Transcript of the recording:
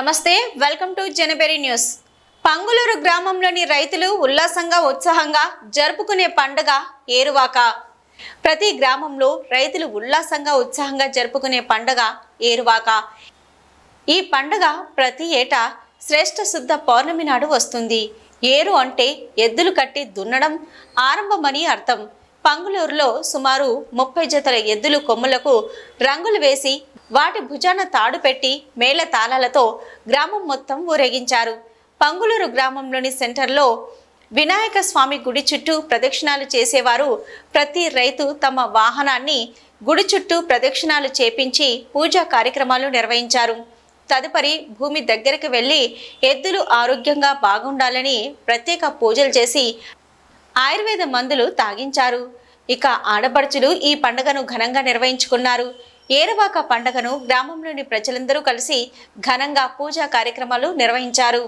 నమస్తే, welcome to జనబెరి news. Panguluru గ్రామంలోని రైతులు ఉల్లాసంగా ఉత్సాహంగా జరుపుకునే పండుగ ఏరువాక. ప్రతి గ్రామంలో రైతులు ఉల్లాసంగా ఉత్సాహంగా జరుపుకునే పండుగ ఏరువాక. ఈ పండుగ ప్రతి ఏటా శ్రేష్ఠ శుద్ధ పౌర్ణమి నాడు వస్తుంది. ఏరు అంటే ఎద్దులు కట్టి దున్నడం ఆరంభమని అర్థం. పంగులూరులో సుమారు 30 జతల ఎద్దులు కొమ్ములకు రంగులు వేసి వాటి భుజాన తాడు పెట్టి మేళ తాళాలతో గ్రామం మొత్తం ఊరేగించారు. పంగులూరు గ్రామంలోని సెంటర్లో వినాయక స్వామి గుడి చుట్టూ ప్రదక్షిణాలు చేసేవారు. ప్రతి రైతు తమ వాహనాన్ని గుడి చుట్టూ ప్రదక్షిణాలు చేపించి పూజా కార్యక్రమాలు నిర్వహించారు. తదుపరి భూమి దగ్గరికి వెళ్ళి ఎద్దులు ఆరోగ్యంగా బాగుండాలని ప్రత్యేక పూజలు చేసి ఆయుర్వేద మందులు తాగించారు. ఇక ఆడపడుచులు ఈ పండుగను ఘనంగా నిర్వహించుకున్నారు. ఏరువాక పండుగను గ్రామంలోని ప్రజలందరూ కలిసి ఘనంగా పూజా కార్యక్రమాలు నిర్వహించారు.